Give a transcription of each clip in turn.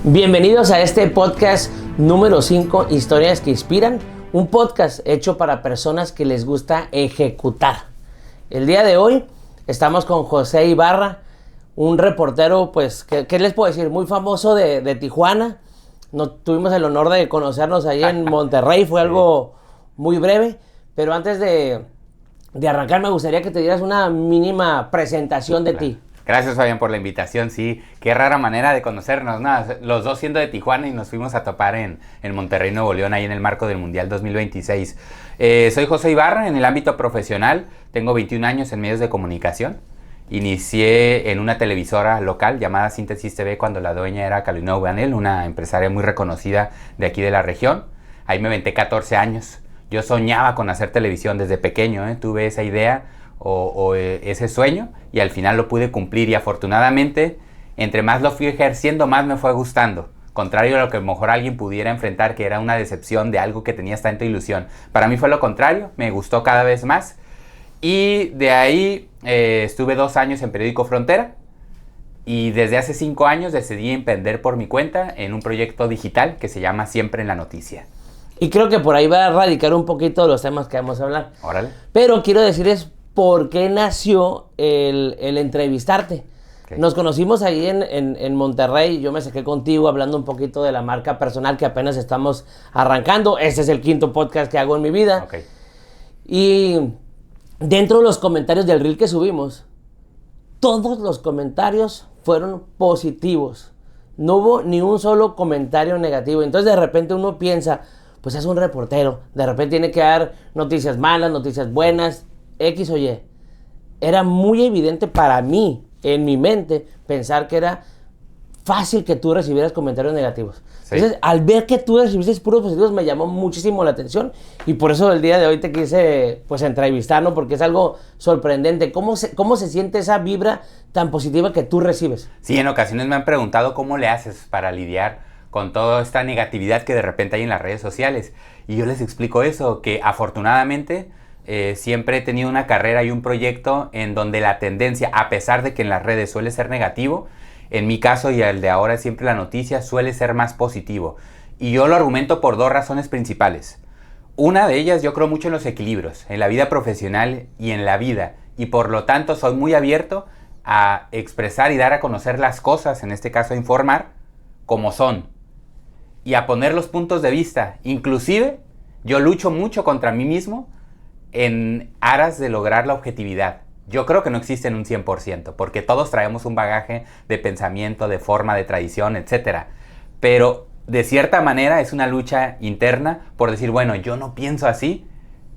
Bienvenidos a este podcast número 5, Historias que Inspiran, un podcast hecho para personas que les gusta ejecutar. El día de hoy estamos con José Ibarra, un reportero, pues, ¿qué les puedo decir? Muy famoso de Tijuana. Tuvimos el honor de conocernos ahí en Monterrey, fue algo muy breve, pero antes de arrancar me gustaría que te dieras una mínima presentación de ti. Gracias, Fabián, por la invitación. Sí, qué rara manera de conocernos, ¿no? Los dos siendo de Tijuana y nos fuimos a topar en Monterrey, Nuevo León, ahí en el marco del Mundial 2026. Soy José Ibarra, en el ámbito profesional, tengo 21 años en medios de comunicación. Inicié en una televisora local llamada Síntesis TV cuando la dueña era Carolina Ubanel, una empresaria muy reconocida de aquí de la región. Ahí me aventé 14 años. Yo soñaba con hacer televisión desde pequeño, tuve esa idea o ese sueño y al final lo pude cumplir y afortunadamente entre más lo fui ejerciendo más me fue gustando, contrario a lo que a lo mejor alguien pudiera enfrentar, que era una decepción de algo que tenías tanta ilusión. Para mí fue lo contrario, me gustó cada vez más y de ahí estuve 2 años en Periódico Frontera y desde hace 5 años decidí emprender por mi cuenta en un proyecto digital que se llama Siempre en la Noticia. Y creo que por ahí va a radicar un poquito los temas que vamos a hablar. Órale. Pero quiero decirles por qué nació el entrevistarte. Okay. Nos conocimos ahí en Monterrey, yo me saqué contigo hablando un poquito de la marca personal que apenas estamos arrancando. Este es el 5º podcast que hago en mi vida. Okay. Y dentro de los comentarios del reel que subimos, todos los comentarios fueron positivos. No hubo ni un solo comentario negativo. Entonces de repente uno piensa, pues es un reportero, de repente tiene que dar noticias malas, noticias buenas, X o Y. Era muy evidente para mí, en mi mente, pensar que era fácil que tú recibieras comentarios negativos. Sí. Entonces, al ver que tú recibiste puros positivos, me llamó muchísimo la atención y por eso el día de hoy te quise pues entrevistar, ¿no? Porque es algo sorprendente. ¿Cómo se siente esa vibra tan positiva que tú recibes? Sí, en ocasiones me han preguntado cómo le haces para lidiar con toda esta negatividad que de repente hay en las redes sociales. Y yo les explico eso, que afortunadamente siempre he tenido una carrera y un proyecto en donde la tendencia, a pesar de que en las redes suele ser negativo, en mi caso y el de ahora Siempre la Noticia suele ser más positivo. Y yo lo argumento por 2 razones principales. Una de ellas, yo creo mucho en los equilibrios, en la vida profesional y en la vida. Y por lo tanto soy muy abierto a expresar y dar a conocer las cosas, en este caso a informar, como son. Y a poner los puntos de vista. Inclusive, yo lucho mucho contra mí mismo en aras de lograr la objetividad. Yo creo que no existe en un 100%, porque todos traemos un bagaje de pensamiento, de forma, de tradición, etc. Pero de cierta manera es una lucha interna por decir, bueno, yo no pienso así,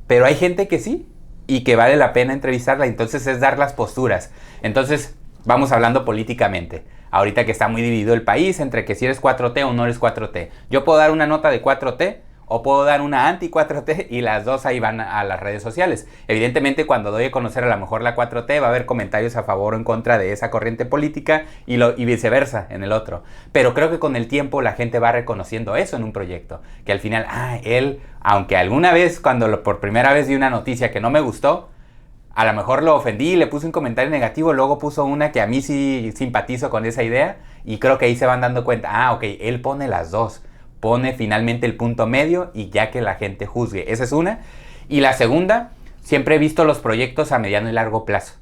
pero hay gente que sí, y que vale la pena entrevistarla, entonces es dar las posturas. Entonces, vamos hablando políticamente. Ahorita que está muy dividido el país entre que si eres 4T o no eres 4T. Yo puedo dar una nota de 4T, o puedo dar una anti-4T y las dos ahí van a las redes sociales. Evidentemente cuando doy a conocer a lo mejor la 4T va a haber comentarios a favor o en contra de esa corriente política y viceversa en el otro. Pero creo que con el tiempo la gente va reconociendo eso en un proyecto. Que al final, él, aunque alguna vez por primera vez vi una noticia que no me gustó, a lo mejor lo ofendí, le puse un comentario negativo, luego puso una que a mí sí simpatizo con esa idea y creo que ahí se van dando cuenta, ok, él pone las dos. Pone finalmente el punto medio y ya que la gente juzgue. Esa es una. Y la segunda, siempre he visto los proyectos a mediano y largo plazo.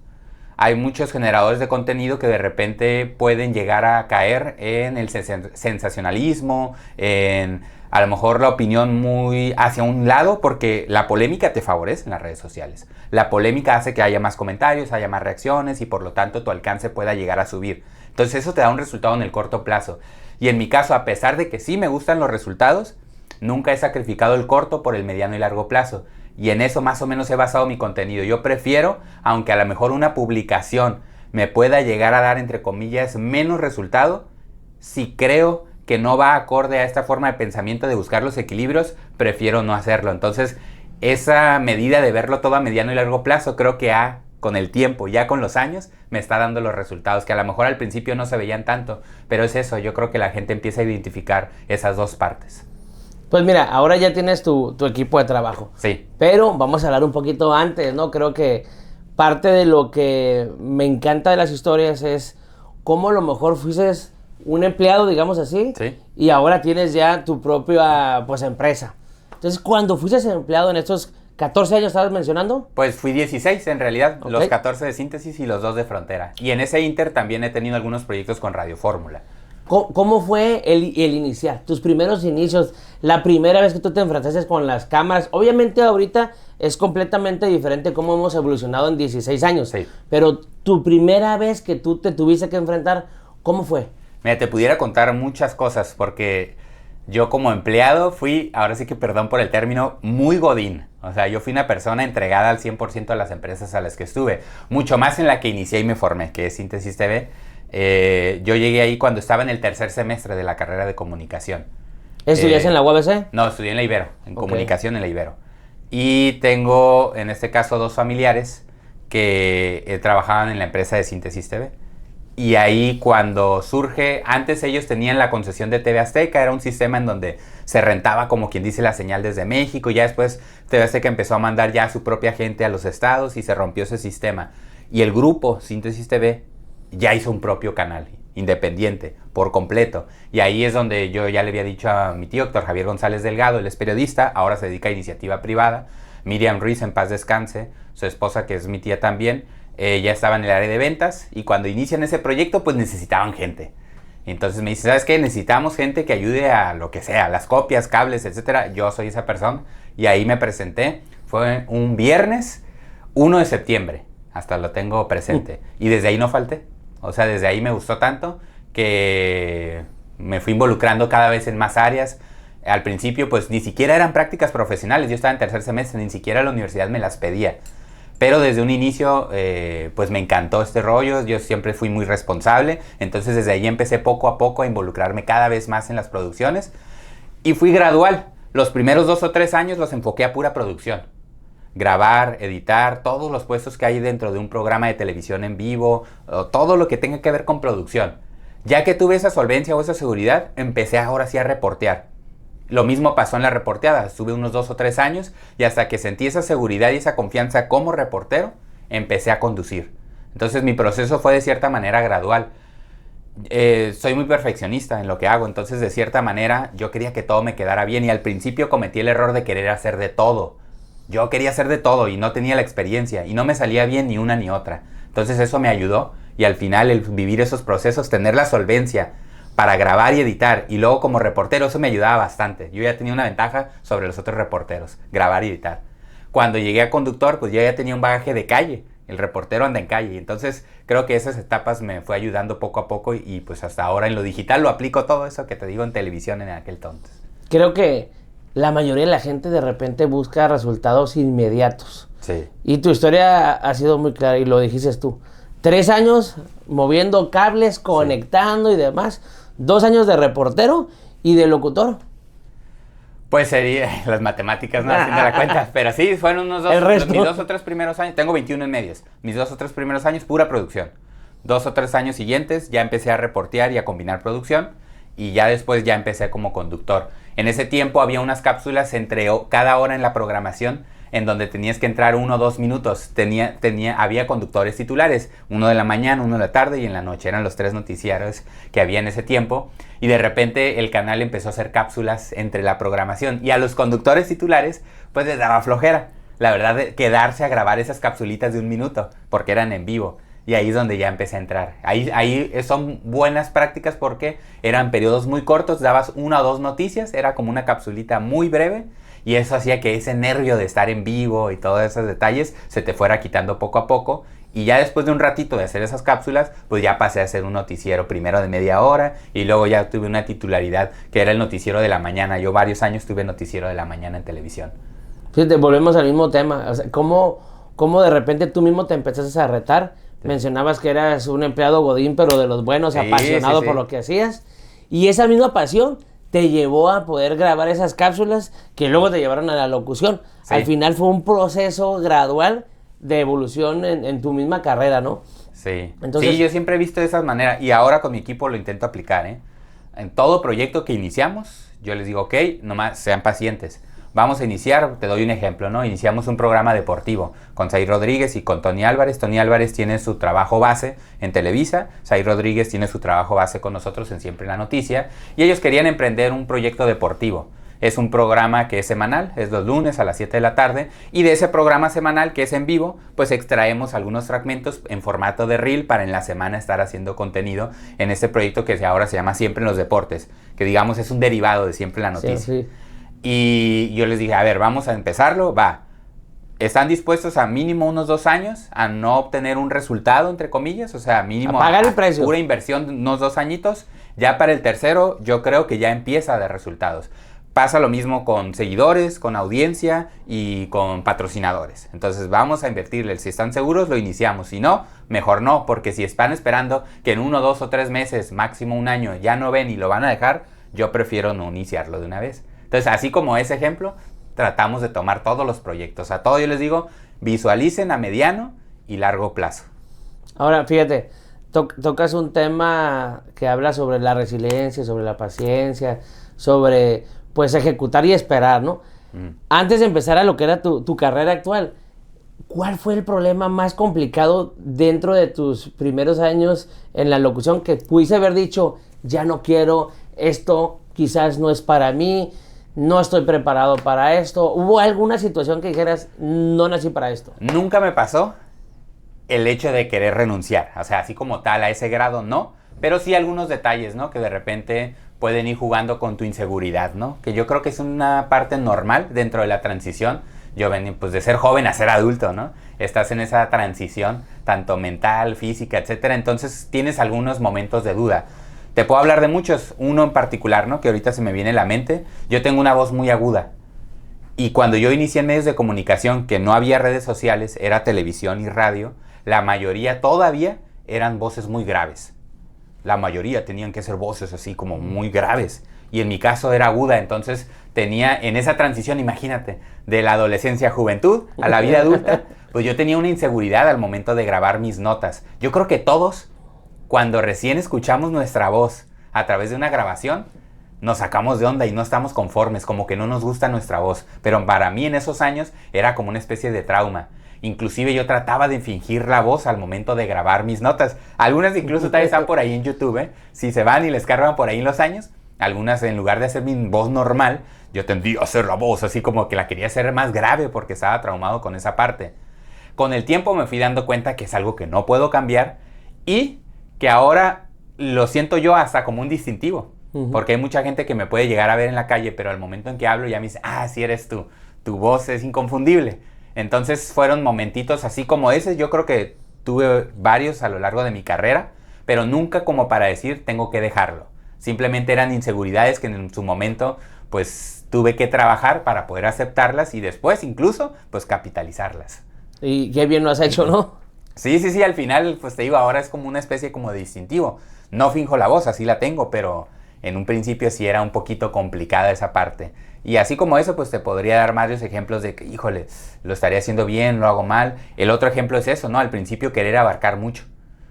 Hay muchos generadores de contenido que de repente pueden llegar a caer en el sensacionalismo, en a lo mejor la opinión muy hacia un lado, porque la polémica te favorece en las redes sociales. La polémica hace que haya más comentarios, haya más reacciones y por lo tanto tu alcance pueda llegar a subir. Entonces eso te da un resultado en el corto plazo. Y en mi caso, a pesar de que sí me gustan los resultados, nunca he sacrificado el corto por el mediano y largo plazo. Y en eso más o menos he basado mi contenido. Yo prefiero, aunque a lo mejor una publicación me pueda llegar a dar, entre comillas, menos resultado, si creo que no va acorde a esta forma de pensamiento de buscar los equilibrios, prefiero no hacerlo. Entonces, esa medida de verlo todo a mediano y largo plazo, creo que con el tiempo, ya con los años, me está dando los resultados que a lo mejor al principio no se veían tanto, pero es eso, yo creo que la gente empieza a identificar esas dos partes. Pues mira, ahora ya tienes tu equipo de trabajo. Sí. Pero vamos a hablar un poquito antes, ¿no? Creo que parte de lo que me encanta de las historias es cómo a lo mejor fuiste un empleado, digamos así, Sí. y ahora tienes ya tu propia, pues, empresa. Entonces, cuando fuiste empleado en estos 14 años, ¿estabas mencionando? Pues fui 16 en realidad, Ok. los 14 de Síntesis y los 2 de Frontera. Y en ese inter también he tenido algunos proyectos con Radio Fórmula. ¿Cómo fue el iniciar? Tus primeros inicios, la primera vez que tú te enfrentaste con las cámaras. Obviamente ahorita es completamente diferente cómo hemos evolucionado en 16 años. Sí. Pero tu primera vez que tú te tuviste que enfrentar, ¿cómo fue? Mira, te pudiera contar muchas cosas porque yo como empleado fui, ahora sí que perdón por el término, muy godín. O sea, yo fui una persona entregada al 100% a las empresas a las que estuve. Mucho más en la que inicié y me formé, que es Síntesis TV. Yo llegué ahí cuando estaba en el tercer semestre de la carrera de comunicación. ¿Estudiaste en la UABC? No, estudié en la Ibero, en Ok. comunicación en la Ibero. Y tengo, en este caso, 2 familiares que trabajaban en la empresa de Síntesis TV. Y ahí cuando surge, antes ellos tenían la concesión de TV Azteca, era un sistema en donde se rentaba como quien dice la señal desde México, y ya después TV Azteca empezó a mandar ya a su propia gente a los estados y se rompió ese sistema. Y el grupo Síntesis TV ya hizo un propio canal, independiente, por completo. Y ahí es donde yo ya le había dicho a mi tío, Héctor Javier González Delgado, él es periodista, ahora se dedica a iniciativa privada. Miriam Ruiz, en paz descanse, su esposa, que es mi tía también, ya estaba en el área de ventas, y cuando inician ese proyecto, pues necesitaban gente. Entonces me dice, ¿sabes qué? Necesitamos gente que ayude a lo que sea, las copias, cables, etcétera. Yo soy esa persona, y ahí me presenté. Fue un viernes 1 de septiembre, hasta lo tengo presente. Y desde ahí no falté. O sea, desde ahí me gustó tanto que me fui involucrando cada vez en más áreas. Al principio, pues ni siquiera eran prácticas profesionales. Yo estaba en tercer semestre, ni siquiera la universidad me las pedía. Pero desde un inicio, pues me encantó este rollo. Yo siempre fui muy responsable. Entonces desde ahí empecé poco a poco a involucrarme cada vez más en las producciones. Y fui gradual. Los primeros 2 o 3 años los enfoqué a pura producción. Grabar, editar, todos los puestos que hay dentro de un programa de televisión en vivo, o todo lo que tenga que ver con producción. Ya que tuve esa solvencia o esa seguridad, empecé ahora sí a reportear. Lo mismo pasó en la reporteada, estuve unos 2 o 3 años y hasta que sentí esa seguridad y esa confianza como reportero, empecé a conducir. Entonces mi proceso fue de cierta manera gradual. Soy muy perfeccionista en lo que hago, entonces de cierta manera yo quería que todo me quedara bien y al principio cometí el error de querer hacer de todo. Yo quería hacer de todo y no tenía la experiencia y no me salía bien ni una ni otra. Entonces eso me ayudó y al final el vivir esos procesos, tener la solvencia para grabar y editar y luego como reportero, eso me ayudaba bastante. Yo ya tenía una ventaja sobre los otros reporteros, grabar y editar. Cuando llegué a conductor, pues yo ya tenía un bagaje de calle. El reportero anda en calle. Entonces creo que esas etapas me fue ayudando poco a poco y pues hasta ahora en lo digital lo aplico todo eso que te digo en televisión en aquel entonces. Creo que la mayoría de la gente de repente busca resultados inmediatos. Sí. Y tu historia ha sido muy clara y lo dijiste tú. 3 años moviendo cables, conectando y demás. 2 años de reportero y de locutor. Pues sería las matemáticas, no haciendo la cuenta, pero sí, fueron mis 2 o 3 primeros años, tengo 21 en medios, mis 2 o 3 primeros años pura producción. 2 o 3 años siguientes ya empecé a reportear y a combinar producción y ya después ya empecé como conductor. En ese tiempo había unas cápsulas entre cada hora en la programación en donde tenías que entrar 1 o 2 minutos. Había conductores titulares, uno de la mañana, uno de la tarde y en la noche. Eran los 3 noticiarios que había en ese tiempo. Y de repente el canal empezó a hacer cápsulas entre la programación. Y a los conductores titulares pues les daba flojera. La verdad, quedarse a grabar esas capsulitas de 1 minuto, porque eran en vivo. Y ahí es donde ya empecé a entrar. Ahí son buenas prácticas porque eran periodos muy cortos, dabas 1 o 2 noticias, era como una capsulita muy breve. Y eso hacía que ese nervio de estar en vivo y todos esos detalles se te fuera quitando poco a poco. Y ya después de un ratito de hacer esas cápsulas, pues ya pasé a hacer un noticiero primero de media hora y luego ya tuve una titularidad que era el noticiero de la mañana. Yo varios años tuve noticiero de la mañana en televisión. Fíjate, volvemos al mismo tema. O sea, ¿cómo de repente tú mismo te empezaste a retar? Sí. Mencionabas que eras un empleado godín, pero de los buenos, sí, apasionado por lo que hacías. Y esa misma pasión te llevó a poder grabar esas cápsulas que luego te llevaron a la locución. Sí. Al final fue un proceso gradual de evolución en tu misma carrera, ¿no? Sí. Entonces, sí, yo siempre he visto de esa manera y ahora con mi equipo lo intento aplicar, ¿eh? En todo proyecto que iniciamos, yo les digo, ok, nomás sean pacientes, vamos a iniciar, te doy un ejemplo, ¿no? Iniciamos un programa deportivo con Said Rodríguez y con Tony Álvarez. Tony Álvarez tiene su trabajo base en Televisa, Said Rodríguez tiene su trabajo base con nosotros en Siempre la Noticia, y ellos querían emprender un proyecto deportivo. Es un programa que es semanal, es los lunes a las 7 de la tarde, y de ese programa semanal que es en vivo, pues extraemos algunos fragmentos en formato de reel para en la semana estar haciendo contenido en este proyecto que ahora se llama Siempre en los Deportes, que digamos es un derivado de Siempre la Noticia. Sí. Y yo les dije, a ver, vamos a empezarlo, va. ¿Están dispuestos a mínimo unos 2 años a no obtener un resultado, entre comillas? O sea, mínimo a pagar el precio. Pura inversión, unos 2 añitos. Ya para el tercero, yo creo que ya empieza a dar resultados. Pasa lo mismo con seguidores, con audiencia y con patrocinadores. Entonces vamos a invertirle. Si están seguros, lo iniciamos. Si no, mejor no, porque si están esperando que en 1, 2 o 3 meses, máximo un año, ya no ven y lo van a dejar, yo prefiero no iniciarlo de una vez. Entonces, así como ese ejemplo, tratamos de tomar todos los proyectos. A todos yo les digo, visualicen a mediano y largo plazo. Ahora, fíjate, tocas un tema que habla sobre la resiliencia, sobre la paciencia, sobre, pues, ejecutar y esperar, ¿no? Antes de empezar a lo que era tu carrera actual, ¿cuál fue el problema más complicado dentro de tus primeros años en la locución que pudiste haber dicho, ya no quiero, esto quizás no es para mí, no estoy preparado para esto? ¿Hubo alguna situación que dijeras, no nací para esto? Nunca me pasó el hecho de querer renunciar. O sea, así como tal, a ese grado no. Pero sí algunos detalles, ¿no? Que de repente pueden ir jugando con tu inseguridad, ¿no? Que yo creo que es una parte normal dentro de la transición. Yo venía pues de ser joven a ser adulto, ¿no? Estás en esa transición, tanto mental, física, etcétera. Entonces tienes algunos momentos de duda. Te puedo hablar de muchos, uno en particular, ¿no? Que ahorita se me viene a la mente. Yo tengo una voz muy aguda. Y cuando yo inicié en medios de comunicación, que no había redes sociales, era televisión y radio, la mayoría todavía eran voces muy graves. La mayoría tenían que ser voces así como muy graves. Y en mi caso era aguda, entonces tenía en esa transición, imagínate, de la adolescencia a juventud a la vida adulta, pues yo tenía una inseguridad al momento de grabar mis notas. Yo creo que todos, cuando recién escuchamos nuestra voz a través de una grabación, nos sacamos de onda y no estamos conformes, como que no nos gusta nuestra voz. Pero para mí en esos años era como una especie de trauma. Inclusive yo trataba de fingir la voz al momento de grabar mis notas. Algunas incluso todavía están por ahí en YouTube, ¿eh? Si se van y les cargan por ahí en los años, algunas en lugar de hacer mi voz normal, yo tendía a hacer la voz así como que la quería hacer más grave porque estaba traumado con esa parte. Con el tiempo me fui dando cuenta que es algo que no puedo cambiar y que ahora lo siento yo hasta como un distintivo. Porque hay mucha gente que me puede llegar a ver en la calle, pero al momento en que hablo ya me dice, ah, sí eres tú, tu voz es inconfundible. Entonces fueron momentitos así como ese, yo creo que tuve varios a lo largo de mi carrera, pero nunca como para decir tengo que dejarlo. Simplemente eran inseguridades que en su momento pues tuve que trabajar para poder aceptarlas y después incluso pues capitalizarlas. Y qué bien lo has hecho, ¿no? Sí, al final pues te digo, ahora es como una especie como de distintivo. No finjo la voz, así la tengo, pero en un principio sí era un poquito complicada esa parte. Y así como eso, pues te podría dar varios ejemplos de que, híjole, lo estaría haciendo bien, lo hago mal. El otro ejemplo es eso, ¿no? Al principio querer abarcar mucho.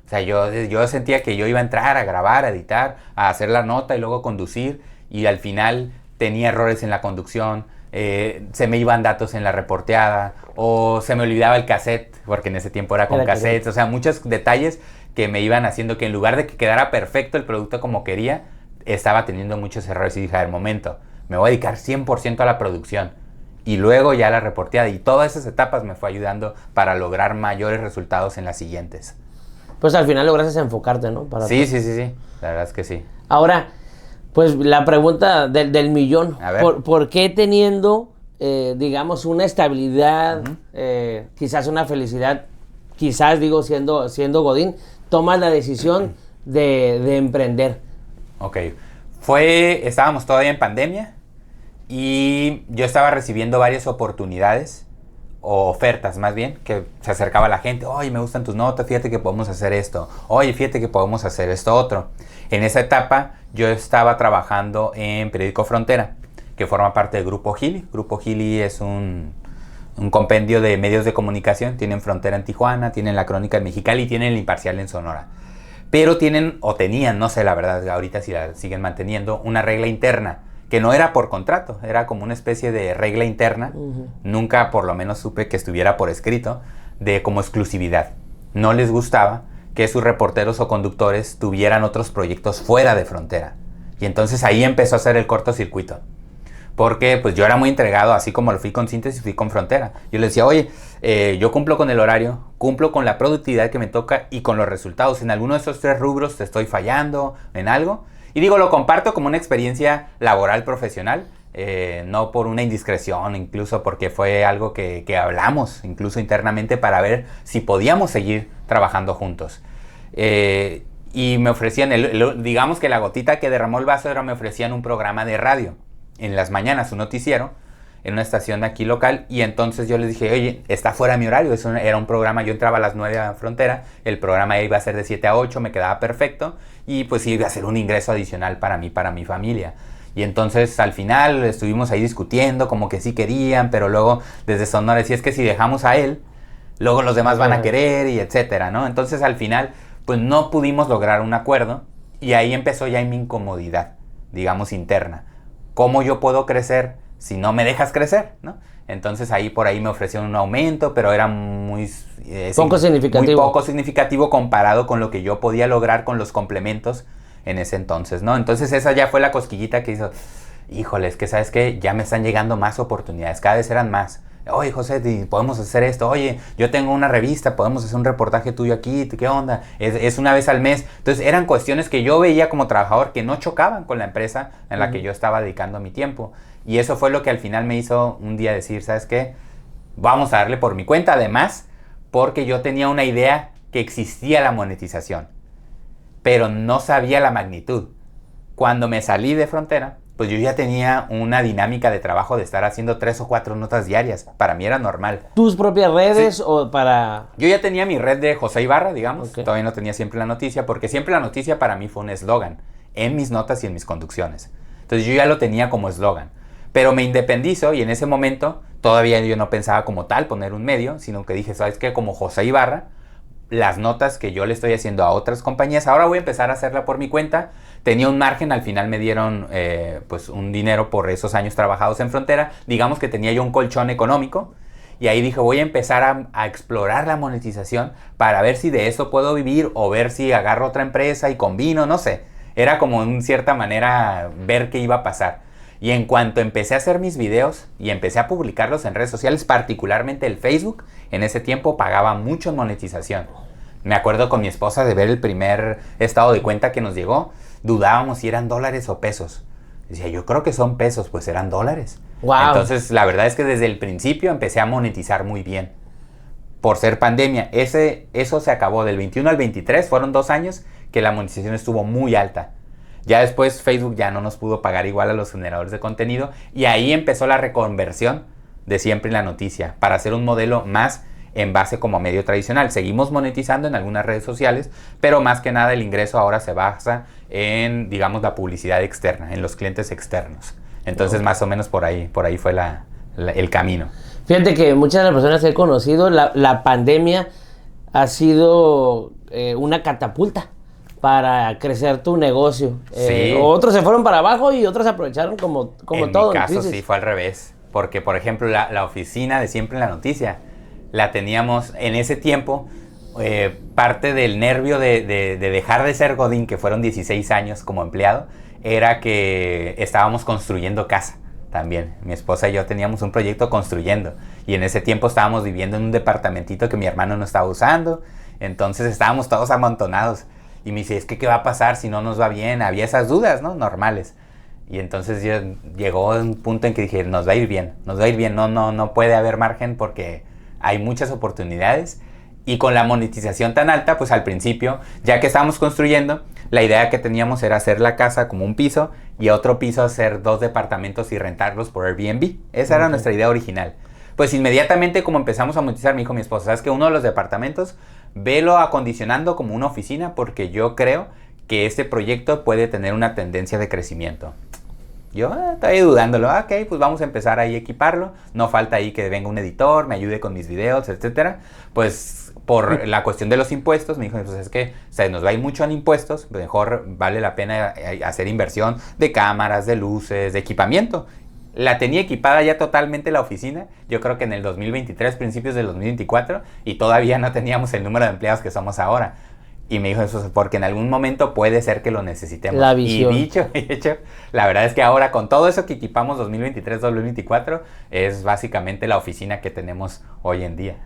O sea, yo sentía que yo iba a entrar a grabar, a editar, a hacer la nota y luego conducir. Y al final tenía errores en la conducción, se me iban datos en la reporteada, o se me olvidaba el cassette, porque en ese tiempo era con cassettes. O sea, muchos detalles que me iban haciendo que en lugar de que quedara perfecto el producto como quería, estaba teniendo muchos errores y dije, a ver, momento, me voy a dedicar 100% a la producción y luego ya a la reporteada, y todas esas etapas me fue ayudando para lograr mayores resultados en las siguientes. Pues al final lograste enfocarte, ¿no? Sí, la verdad es que sí. Ahora, pues la pregunta del millón, a ver. ¿Por qué teniendo, digamos, una estabilidad, quizás una felicidad, quizás digo siendo Godín, tomas la decisión de emprender? Ok, estábamos todavía en pandemia y yo estaba recibiendo varias oportunidades, o ofertas más bien, que se acercaba la gente, oye, me gustan tus notas, fíjate que podemos hacer esto, oye, fíjate que podemos hacer esto otro. En esa etapa yo estaba trabajando en Periódico Frontera, que forma parte del Grupo Gili. Grupo Gili es un compendio de medios de comunicación, tienen Frontera en Tijuana, tienen La Crónica en Mexicali y tienen El Imparcial en Sonora. Pero tienen, o tenían, no sé la verdad, ahorita si la siguen manteniendo, una regla interna que no era por contrato, era como una especie de regla interna. Nunca por lo menos supe que estuviera por escrito, de como exclusividad. No les gustaba que sus reporteros o conductores tuvieran otros proyectos fuera de Frontera. Y entonces ahí empezó a hacer el cortocircuito. Porque pues yo era muy entregado, así como lo fui con Síntesis, fui con Frontera. Yo le decía, oye, yo cumplo con el horario, cumplo con la productividad que me toca y con los resultados. En alguno de esos 3 rubros te estoy fallando en algo. Y digo, lo comparto como una experiencia laboral profesional, no por una indiscreción, incluso porque fue algo que hablamos, incluso internamente, para ver si podíamos seguir trabajando juntos. Y me ofrecían, digamos que la gotita que derramó el vaso era, me ofrecían un programa de radio en las mañanas, un noticiero, en una estación de aquí local, y entonces yo les dije, oye, está fuera de mi horario, eso era un programa, yo entraba a las 9 a Frontera, el programa iba a ser de 7 a 8, me quedaba perfecto, y pues iba a ser un ingreso adicional para mí, para mi familia. Y entonces al final estuvimos ahí discutiendo, como que sí querían, pero luego desde Sonora decía, es que si dejamos a él, luego los demás van a querer, y etcétera, ¿no? Entonces al final, pues no pudimos lograr un acuerdo, y ahí empezó ya mi incomodidad, digamos, interna. ¿Cómo yo puedo crecer si no me dejas crecer, ¿no? Entonces ahí por ahí me ofrecieron un aumento, pero era muy poco significativo. Muy poco significativo comparado con lo que yo podía lograr con los complementos en ese entonces, ¿no? Entonces esa ya fue la cosquillita que hizo, híjole, es que ¿sabes qué? Ya me están llegando más oportunidades, cada vez eran más. Oye, José, podemos hacer esto. Oye, yo tengo una revista, podemos hacer un reportaje tuyo aquí. ¿Qué onda? Es una vez al mes. Entonces eran cuestiones que yo veía como trabajador que no chocaban con la empresa en la que yo estaba dedicando mi tiempo. Y eso fue lo que al final me hizo un día decir, ¿sabes qué? Vamos a darle por mi cuenta. Además, porque yo tenía una idea que existía la monetización, pero no sabía la magnitud. Cuando me salí de Frontera, pues yo ya tenía una dinámica de trabajo de estar haciendo 3 o 4 notas diarias. Para mí era normal. ¿Tus propias redes o para...? Yo ya tenía mi red de José Ibarra, digamos. Okay. Todavía no tenía Siempre la Noticia, porque Siempre la Noticia para mí fue un eslogan en mis notas y en mis conducciones. Entonces yo ya lo tenía como eslogan. Pero me independizo y en ese momento todavía yo no pensaba como tal poner un medio, sino que dije, ¿sabes qué? Como José Ibarra, las notas que yo le estoy haciendo a otras compañías, ahora voy a empezar a hacerla por mi cuenta. Tenía un margen, al final me dieron pues un dinero por esos años trabajados en Frontera. Digamos que tenía yo un colchón económico y ahí dije, voy a empezar a explorar la monetización para ver si de eso puedo vivir o ver si agarro otra empresa y combino, no sé. Era como en cierta manera ver qué iba a pasar. Y en cuanto empecé a hacer mis videos y empecé a publicarlos en redes sociales, particularmente el Facebook, en ese tiempo pagaba mucho en monetización. Me acuerdo con mi esposa de ver el primer estado de cuenta que nos llegó, dudábamos si eran dólares o pesos. Decía, yo creo que son pesos, pues eran dólares. Wow. Entonces, la verdad es que desde el principio empecé a monetizar muy bien. Por ser pandemia, eso se acabó del 21 al 23, fueron 2 años que la monetización estuvo muy alta. Ya después Facebook ya no nos pudo pagar igual a los generadores de contenido y ahí empezó la reconversión de Siempre la Noticia para hacer un modelo más en base como medio tradicional. Seguimos monetizando en algunas redes sociales, pero más que nada el ingreso ahora se basa en, digamos, la publicidad externa, en los clientes externos. Entonces, más o menos por ahí fue el camino. Fíjate que muchas de las personas que he conocido, la pandemia ha sido una catapulta para crecer tu negocio. Sí. Otros se fueron para abajo y otros aprovecharon como todo. En mi caso sí fue al revés, porque por ejemplo la oficina de Siempre la Noticia la teníamos en ese tiempo, parte del nervio de dejar de ser godín, que fueron 16 años como empleado, era que estábamos construyendo casa también. Mi esposa y yo teníamos un proyecto construyendo y en ese tiempo estábamos viviendo en un departamentito que mi hermano no estaba usando, entonces estábamos todos amontonados. Y me dice, es que ¿qué va a pasar si no nos va bien? Había esas dudas, ¿no? Normales. Y entonces llegó un punto en que dije, nos va a ir bien, no puede haber margen porque hay muchas oportunidades. Y con la monetización tan alta, pues al principio, ya que estábamos construyendo, la idea que teníamos era hacer la casa como un piso y otro piso hacer 2 departamentos y rentarlos por Airbnb. Esa era nuestra idea original. Pues inmediatamente como empezamos a monetizar, me dijo mi esposa, ¿sabes qué? Uno de los departamentos, velo acondicionando como una oficina porque yo creo que este proyecto puede tener una tendencia de crecimiento. Yo estaba dudándolo, ok, pues vamos a empezar ahí a equiparlo, no falta ahí que venga un editor, me ayude con mis videos, etcétera. Pues por la cuestión de los impuestos. Me dijo, pues es que se nos va a ir mucho en impuestos, mejor vale la pena hacer inversión de cámaras, de luces, de equipamiento. La tenía equipada ya totalmente la oficina, yo creo que en el 2023, principios del 2024, y todavía no teníamos el número de empleados que somos ahora. Y me dijo eso, porque en algún momento puede ser que lo necesitemos. La visión. Y dicho y hecho, la verdad es que ahora con todo eso que equipamos 2023-2024, es básicamente la oficina que tenemos hoy en día.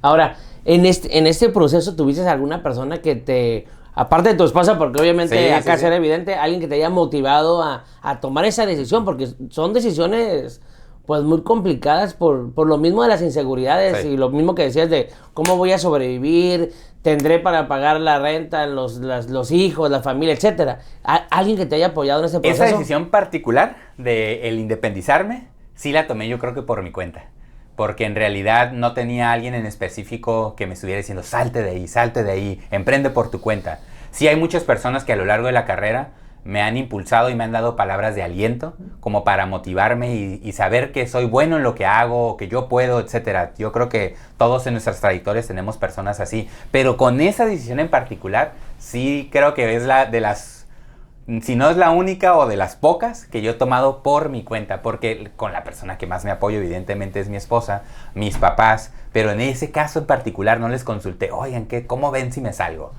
Ahora, en este proceso, ¿tuviste alguna persona que te, aparte de tu esposa, porque obviamente acá será evidente, alguien que te haya motivado a tomar esa decisión? Porque son decisiones pues muy complicadas por lo mismo de las inseguridades y lo mismo que decías de cómo voy a sobrevivir, tendré para pagar la renta, los hijos, la familia, etcétera. ¿Alguien que te haya apoyado en ese proceso? Esa decisión particular de el independizarme, sí la tomé yo creo que por mi cuenta. Porque en realidad no tenía alguien en específico que me estuviera diciendo salte de ahí, emprende por tu cuenta. Sí hay muchas personas que a lo largo de la carrera me han impulsado y me han dado palabras de aliento como para motivarme y saber que soy bueno en lo que hago, que yo puedo, etcétera. Yo creo que todos en nuestras trayectorias tenemos personas así. Pero con esa decisión en particular, sí creo que es la de las... Si no es la única o de las pocas que yo he tomado por mi cuenta, porque con la persona que más me apoyo evidentemente es mi esposa, mis papás, pero en ese caso en particular no les consulté, oigan, ¿cómo ven si me salgo?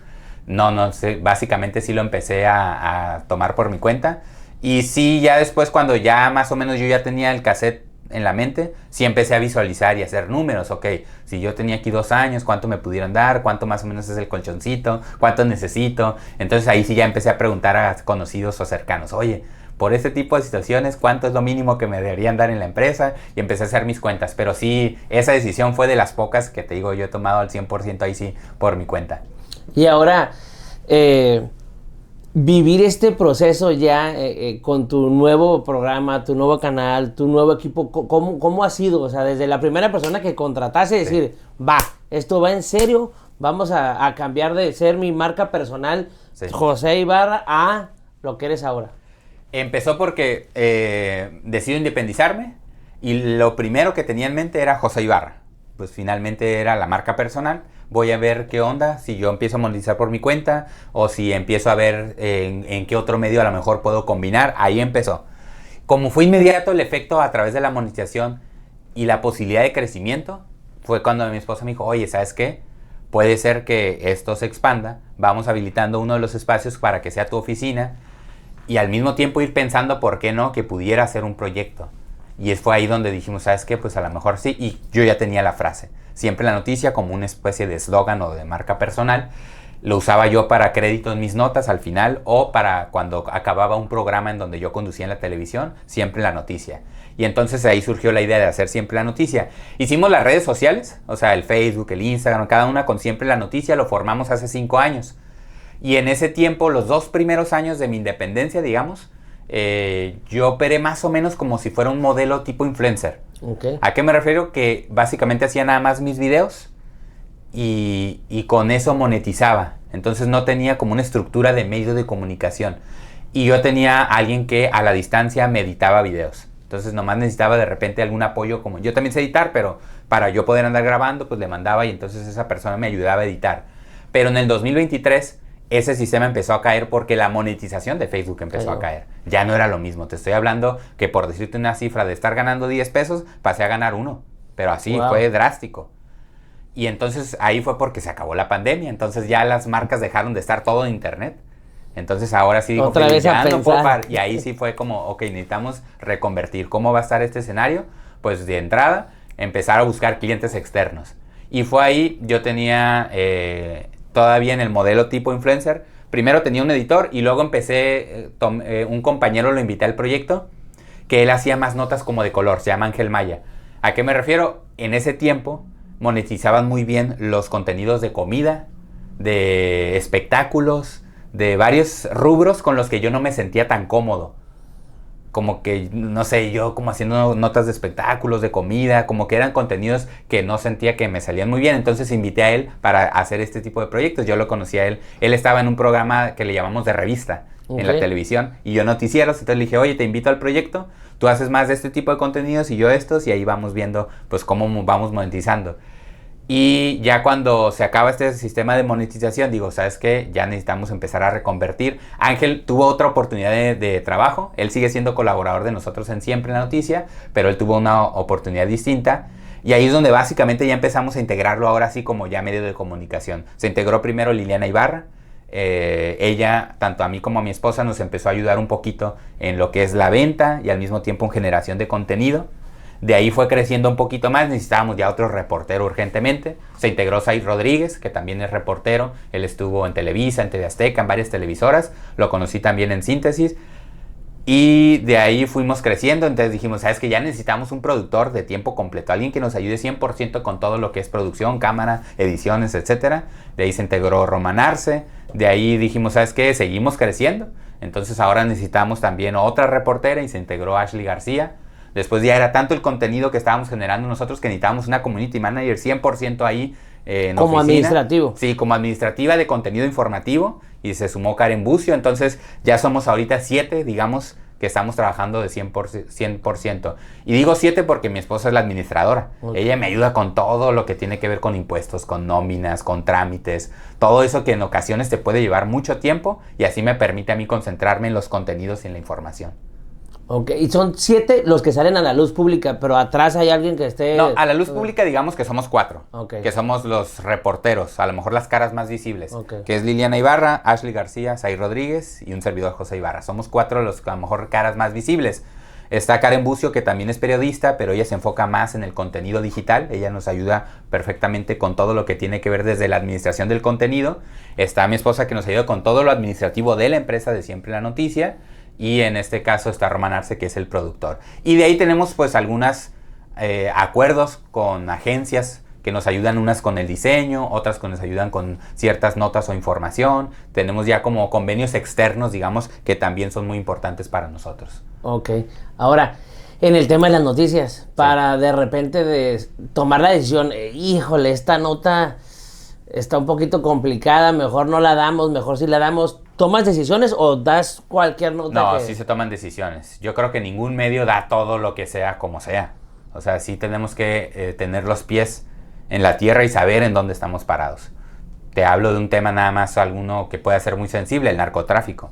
No sé, básicamente sí lo empecé a tomar por mi cuenta, y sí ya después cuando ya más o menos yo ya tenía el cassette en la mente, sí empecé a visualizar y a hacer números. Ok, si yo tenía aquí 2 años, ¿cuánto me pudieran dar? ¿Cuánto más o menos es el colchoncito? ¿Cuánto necesito? Entonces ahí sí ya empecé a preguntar a conocidos o cercanos, oye, por este tipo de situaciones, ¿cuánto es lo mínimo que me deberían dar en la empresa? Y empecé a hacer mis cuentas, pero sí, esa decisión fue de las pocas que te digo, yo he tomado al 100% ahí sí, por mi cuenta. Y ahora, vivir este proceso ya con tu nuevo programa, tu nuevo canal, tu nuevo equipo, ¿cómo ha sido? O sea, desde la primera persona que contrataste, decir, va, esto va en serio, vamos a cambiar de ser mi marca personal, José Ibarra, a lo que eres ahora. Empezó porque decido independizarme y lo primero que tenía en mente era José Ibarra. Pues finalmente era la marca personal. Voy a ver qué onda, si yo empiezo a monetizar por mi cuenta o si empiezo a ver en qué otro medio a lo mejor puedo combinar. Ahí empezó. Como fue inmediato el efecto a través de la monetización y la posibilidad de crecimiento, fue cuando mi esposa me dijo, oye, ¿sabes qué? Puede ser que esto se expanda, vamos habilitando uno de los espacios para que sea tu oficina y al mismo tiempo ir pensando, ¿por qué no? Que pudiera ser un proyecto. Y fue ahí donde dijimos, ¿sabes qué? Pues a lo mejor sí. Y yo ya tenía la frase. Siempre la noticia como una especie de eslogan o de marca personal. Lo usaba yo para crédito en mis notas al final o para cuando acababa un programa en donde yo conducía en la televisión, siempre la noticia. Y entonces ahí surgió la idea de hacer siempre la noticia. Hicimos las redes sociales, o sea, el Facebook, el Instagram, cada una con siempre la noticia, lo formamos hace 5 años. Y en ese tiempo, los 2 primeros años de mi independencia, digamos, yo operé más o menos como si fuera un modelo tipo influencer. Okay. ¿A qué me refiero? Que básicamente hacía nada más mis videos y con eso monetizaba. Entonces no tenía como una estructura de medio de comunicación. Y yo tenía a alguien que a la distancia me editaba videos. Entonces nomás necesitaba de repente algún apoyo, como yo también sé editar, pero para yo poder andar grabando, pues le mandaba y entonces esa persona me ayudaba a editar. Pero en el 2023... ese sistema empezó a caer porque la monetización de Facebook empezó a caer. Ya no era lo mismo. Te estoy hablando que por decirte una cifra de estar ganando 10 pesos, pasé a ganar 1. Pero así fue drástico. Y entonces ahí fue porque se acabó la pandemia. Entonces ya las marcas dejaron de estar todo en internet. Entonces ahora sí digo, otra vez ya no puedo parar. Y ahí sí fue como, ok, necesitamos reconvertir. ¿Cómo va a estar este escenario? Pues de entrada, empezar a buscar clientes externos. Y fue ahí, yo tenía... todavía en el modelo tipo influencer, primero tenía un editor y luego empecé, un compañero lo invité al proyecto, que él hacía más notas como de color, se llama Ángel Maya. ¿A qué me refiero? En ese tiempo monetizaban muy bien los contenidos de comida, de espectáculos, de varios rubros con los que yo no me sentía tan cómodo. Como que, no sé, yo como haciendo notas de espectáculos, de comida, como que eran contenidos que no sentía que me salían muy bien. Entonces invité a él para hacer este tipo de proyectos. Yo lo conocí a él. Él estaba en un programa que le llamamos de revista en la televisión. Y yo noticieros. Entonces le dije, oye, te invito al proyecto. Tú haces más de este tipo de contenidos y yo estos. Y ahí vamos viendo, pues, cómo vamos monetizando. Y ya cuando se acaba este sistema de monetización, digo, ¿sabes qué? Ya necesitamos empezar a reconvertir. Ángel tuvo otra oportunidad de trabajo. Él sigue siendo colaborador de nosotros en Siempre la Noticia, pero él tuvo una oportunidad distinta. Y ahí es donde básicamente ya empezamos a integrarlo ahora sí como ya medio de comunicación. Se integró primero Liliana Ibarra. Ella, tanto a mí como a mi esposa, nos empezó a ayudar un poquito en lo que es la venta y al mismo tiempo en generación de contenido. De ahí fue creciendo un poquito más, necesitábamos ya otro reportero urgentemente. Se integró Zaid Rodríguez, que también es reportero. Él estuvo en Televisa, en TV Azteca, en varias televisoras. Lo conocí también en Síntesis. Y de ahí fuimos creciendo, entonces dijimos, ¿sabes qué? Ya necesitamos un productor de tiempo completo, alguien que nos ayude 100% con todo lo que es producción, cámara, ediciones, etc. De ahí se integró Roman Arce, de ahí dijimos, ¿sabes qué? Seguimos creciendo, entonces ahora necesitamos también otra reportera y se integró Ashley García. Después ya era tanto el contenido que estábamos generando nosotros que necesitábamos una community manager 100% ahí en como oficina. Administrativo. Sí, como administrativa de contenido informativo y se sumó Karen Bucio, entonces ya somos ahorita 7, digamos, que estamos trabajando de 100%. Y digo 7 porque mi esposa es la administradora. Okay. Ella me ayuda con todo lo que tiene que ver con impuestos, con nóminas, con trámites, todo eso que en ocasiones te puede llevar mucho tiempo y así me permite a mí concentrarme en los contenidos y en la información. Ok, y son 7 los que salen a la luz pública, pero atrás hay alguien que esté... No, a la luz pública digamos que somos 4, okay, que somos los reporteros, a lo mejor las caras más visibles, okay, que es Liliana Ibarra, Ashley García, Zaid Rodríguez y un servidor José Ibarra. Somos 4 los a lo mejor caras más visibles. Está Karen Bucio, que también es periodista, pero ella se enfoca más en el contenido digital. Ella nos ayuda perfectamente con todo lo que tiene que ver desde la administración del contenido. Está mi esposa, que nos ayuda con todo lo administrativo de la empresa de Siempre la Noticia. Y en este caso está Roman Arce, que es el productor. Y de ahí tenemos pues algunos acuerdos con agencias que nos ayudan, unas con el diseño, otras que nos ayudan con ciertas notas o información. Tenemos ya como convenios externos, digamos, que también son muy importantes para nosotros. Ok. Ahora, en el tema de las noticias, para de repente tomar la decisión, híjole, esta nota está un poquito complicada, mejor no la damos, mejor sí la damos. ¿Tomas decisiones o das cualquier nota? No, sí se toman decisiones. Yo creo que ningún medio da todo lo que sea como sea. O sea, sí tenemos que tener los pies en la tierra y saber en dónde estamos parados. Te hablo de un tema nada más, alguno que pueda ser muy sensible, el narcotráfico.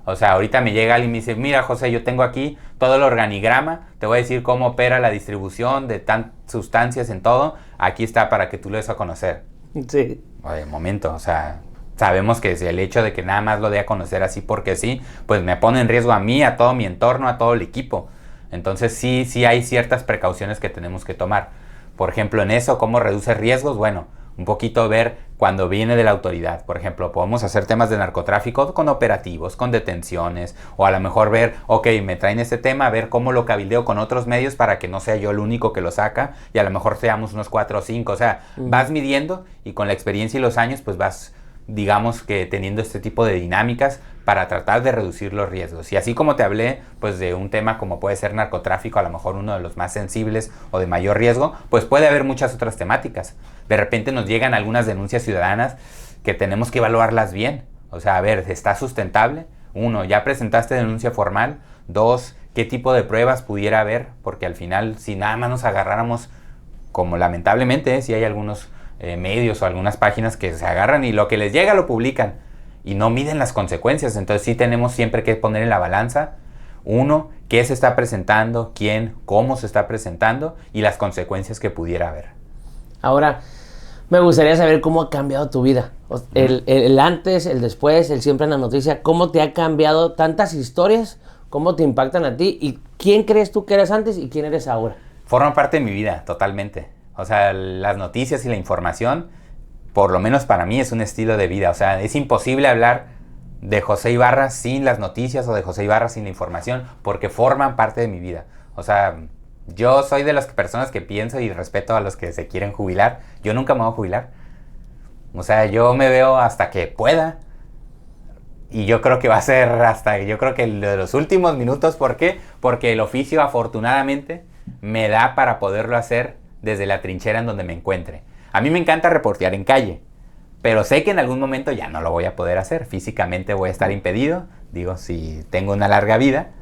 O sea, ahorita me llega alguien y me dice, mira José, yo tengo aquí todo el organigrama, te voy a decir cómo opera la distribución de sustancias en todo, aquí está para que tú lo des a conocer. Sí. Oye, momento, o sea... Sabemos que el hecho de que nada más lo dé a conocer así porque sí, pues me pone en riesgo a mí, a todo mi entorno, a todo el equipo. Entonces sí hay ciertas precauciones que tenemos que tomar. Por ejemplo, en eso, ¿cómo reduce riesgos? Bueno, un poquito ver cuando viene de la autoridad. Por ejemplo, podemos hacer temas de narcotráfico con operativos, con detenciones, o a lo mejor ver, ok, me traen este tema, a ver cómo lo cabildeo con otros medios para que no sea yo el único que lo saca y a lo mejor seamos unos 4 o 5. O sea, vas midiendo y con la experiencia y los años, pues vas... digamos que teniendo este tipo de dinámicas para tratar de reducir los riesgos. Y así como te hablé pues de un tema como puede ser narcotráfico, a lo mejor uno de los más sensibles o de mayor riesgo, pues puede haber muchas otras temáticas. De repente nos llegan algunas denuncias ciudadanas que tenemos que evaluarlas bien. O sea, a ver, ¿está sustentable? 1, ¿ya presentaste denuncia formal? 2, ¿qué tipo de pruebas pudiera haber? Porque al final, si nada más nos agarráramos, como lamentablemente, si hay algunos medios o algunas páginas que se agarran y lo que les llega lo publican y no miden las consecuencias. Entonces sí tenemos siempre que poner en la balanza, 1, qué se está presentando, quién, cómo se está presentando y las consecuencias que pudiera haber. Ahora, me gustaría saber cómo ha cambiado tu vida. El antes, el después, el Siempre en la Noticia. ¿Cómo te ha cambiado tantas historias? ¿Cómo te impactan a ti? ¿Y quién crees tú que eres antes y quién eres ahora? Forman parte de mi vida, totalmente. O sea, las noticias y la información, por lo menos para mí, es un estilo de vida. O sea, es imposible hablar de José Ibarra sin las noticias o de José Ibarra sin la información, porque forman parte de mi vida. O sea, yo soy de las personas que pienso y respeto a los que se quieren jubilar. Yo nunca me voy a jubilar. O sea, yo me veo hasta que pueda. Y yo creo que va a ser yo creo que de los últimos minutos. ¿Por qué? Porque el oficio, afortunadamente, me da para poderlo hacer desde la trinchera en donde me encuentre. A mí me encanta reportear en calle, pero sé que en algún momento ya no lo voy a poder hacer. Físicamente voy a estar impedido, digo, si tengo una larga vida,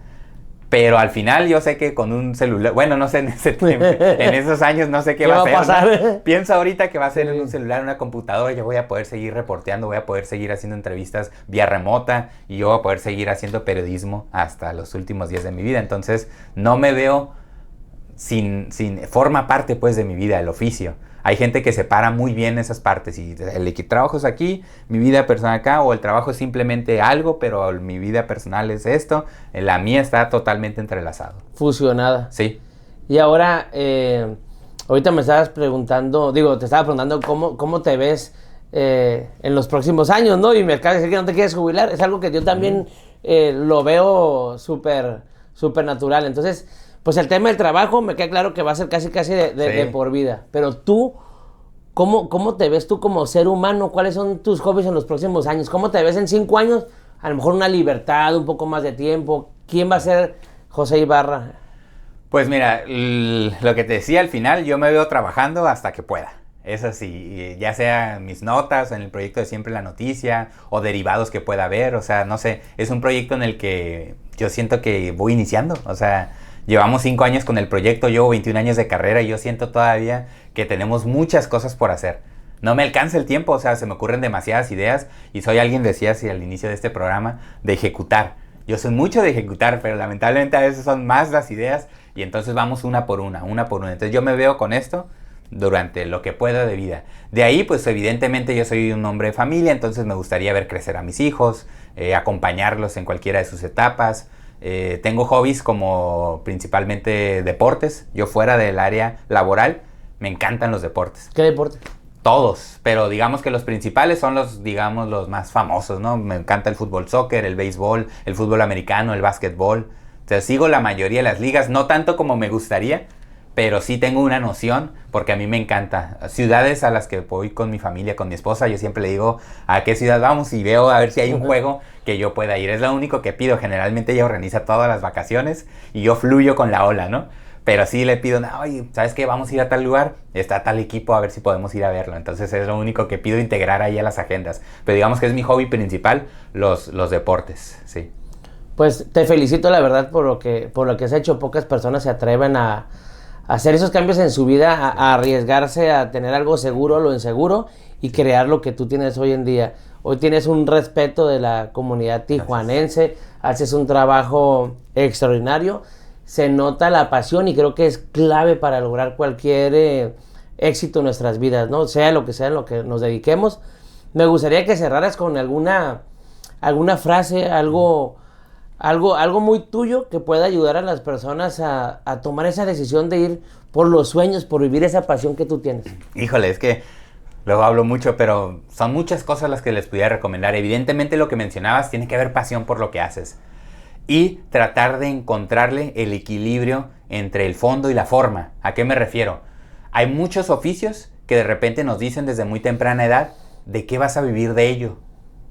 Pero al final yo sé que con un celular, bueno, no sé en ese tiempo, en esos años no sé qué va a ser, pasar? ¿no? Pienso ahorita que va a ser en un celular, una computadora, yo voy a poder seguir reporteando, voy a poder seguir haciendo entrevistas vía remota y yo voy a poder seguir haciendo periodismo hasta los últimos días de mi vida. Entonces no me veo forma parte pues de mi vida, el oficio. Hay gente que separa muy bien esas partes y el trabajo es aquí, mi vida personal acá, o el trabajo es simplemente algo, pero mi vida personal es esto. La mía está totalmente entrelazado. Fusionada. Sí. Y ahora, ahorita me estabas preguntando, te estaba preguntando cómo te ves en los próximos años, ¿no? Y me acabas de decir que no te quieres jubilar. Es algo que yo también lo veo súper natural. Entonces, pues el tema del trabajo me queda claro que va a ser casi de por vida. Pero tú, ¿cómo te ves tú como ser humano? ¿Cuáles son tus hobbies en los próximos años? ¿Cómo te ves en 5 años? A lo mejor una libertad, un poco más de tiempo. ¿Quién va a ser José Ibarra? Pues mira, lo que te decía al final, yo me veo trabajando hasta que pueda. Es así, ya sea mis notas, en el proyecto de Siempre la Noticia, o derivados que pueda haber, o sea, no sé, es un proyecto en el que yo siento que voy iniciando, o sea, llevamos 5 años con el proyecto, llevo 21 años de carrera y yo siento todavía que tenemos muchas cosas por hacer. No me alcanza el tiempo, o sea, se me ocurren demasiadas ideas y soy alguien, decía así al inicio de este programa, de ejecutar. Yo soy mucho de ejecutar, pero lamentablemente a veces son más las ideas y entonces vamos una por una. Entonces yo me veo con esto durante lo que pueda de vida. De ahí, pues evidentemente yo soy un hombre de familia, entonces me gustaría ver crecer a mis hijos, acompañarlos en cualquiera de sus etapas. Tengo hobbies como principalmente deportes. Yo fuera del área laboral, me encantan los deportes. ¿Qué deporte? Todos, pero digamos que los principales son los más famosos, ¿no? Me encanta el fútbol soccer, el béisbol, el fútbol americano, el básquetbol. O sea, sigo la mayoría de las ligas, no tanto como me gustaría, pero sí tengo una noción porque a mí me encanta. Ciudades a las que voy con mi familia, con mi esposa, yo siempre le digo a qué ciudad vamos y veo a ver si hay un juego que yo pueda ir. Es lo único que pido. Generalmente ella organiza todas las vacaciones y yo fluyo con la ola, ¿no? Pero sí le pido, oye, ¿sabes qué? Vamos a ir a tal lugar, está tal equipo, a ver si podemos ir a verlo. Entonces es lo único que pido, integrar ahí a las agendas. Pero digamos que es mi hobby principal, los deportes, sí. Pues te felicito, la verdad, por lo que has hecho. Pocas personas se atreven a hacer esos cambios en su vida, a arriesgarse a tener algo seguro, lo inseguro, y crear lo que tú tienes hoy en día. Hoy tienes un respeto de la comunidad tijuanense, haces un trabajo extraordinario, se nota la pasión y creo que es clave para lograr cualquier éxito en nuestras vidas, ¿no? Sea en lo que nos dediquemos. Me gustaría que cerraras con alguna frase, algo muy tuyo que pueda ayudar a las personas a tomar esa decisión de ir por los sueños, por vivir esa pasión que tú tienes. Híjole, es que luego hablo mucho, pero son muchas cosas las que les pudiera recomendar. Evidentemente lo que mencionabas, tiene que haber pasión por lo que haces. Y tratar de encontrarle el equilibrio entre el fondo y la forma. ¿A qué me refiero? Hay muchos oficios que de repente nos dicen desde muy temprana edad de qué vas a vivir de ello.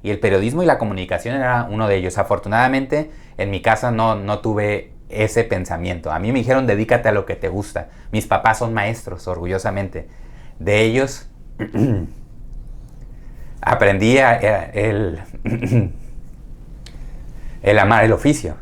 Y el periodismo y la comunicación era uno de ellos. Afortunadamente, en mi casa no tuve ese pensamiento. A mí me dijeron, dedícate a lo que te gusta. Mis papás son maestros, orgullosamente. De ellos aprendí el amar el oficio.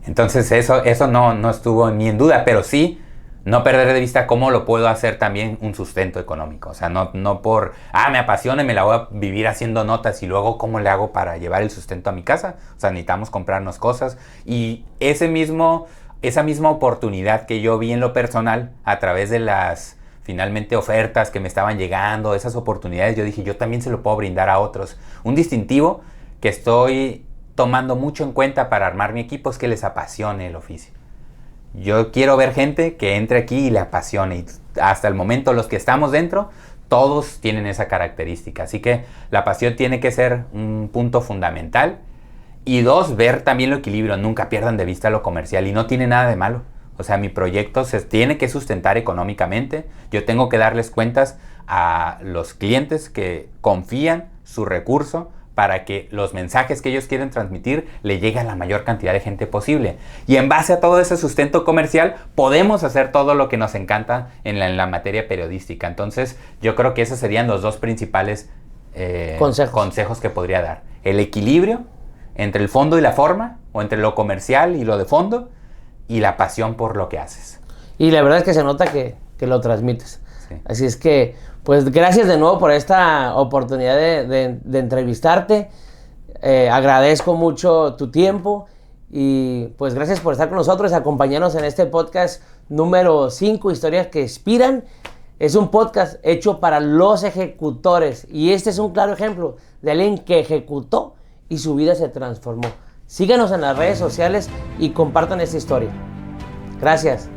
Entonces eso no estuvo ni en duda, pero sí no perder de vista cómo lo puedo hacer también un sustento económico. O sea, no por, me apasiona y me la voy a vivir haciendo notas y luego cómo le hago para llevar el sustento a mi casa. O sea, necesitamos comprarnos cosas. Y esa misma oportunidad que yo vi en lo personal a través de las finalmente ofertas que me estaban llegando, esas oportunidades, yo dije, yo también se lo puedo brindar a otros. Un distintivo que estoy tomando mucho en cuenta para armar mi equipo es que les apasione el oficio. Yo quiero ver gente que entre aquí y le apasione. Y hasta el momento los que estamos dentro, todos tienen esa característica. Así que la pasión tiene que ser un punto fundamental. Y 2, ver también lo equilibrio. Nunca pierdan de vista lo comercial. Y no tiene nada de malo. O sea, mi proyecto se tiene que sustentar económicamente. Yo tengo que darles cuentas a los clientes que confían su recurso para que los mensajes que ellos quieren transmitir le lleguen a la mayor cantidad de gente posible. Y en base a todo ese sustento comercial, podemos hacer todo lo que nos encanta en la materia periodística. Entonces, yo creo que esos serían los 2 principales consejos que podría dar. El equilibrio entre el fondo y la forma, o entre lo comercial y lo de fondo, y la pasión por lo que haces. Y la verdad es que se nota que lo transmites. Sí. Así es que, pues gracias de nuevo por esta oportunidad de entrevistarte. Agradezco mucho tu tiempo y pues gracias por estar con nosotros, acompañarnos en este podcast número 5, Historias que Inspiran. Es un podcast hecho para los ejecutores y este es un claro ejemplo de alguien que ejecutó y su vida se transformó. Síganos en las redes sociales y compartan esta historia. Gracias.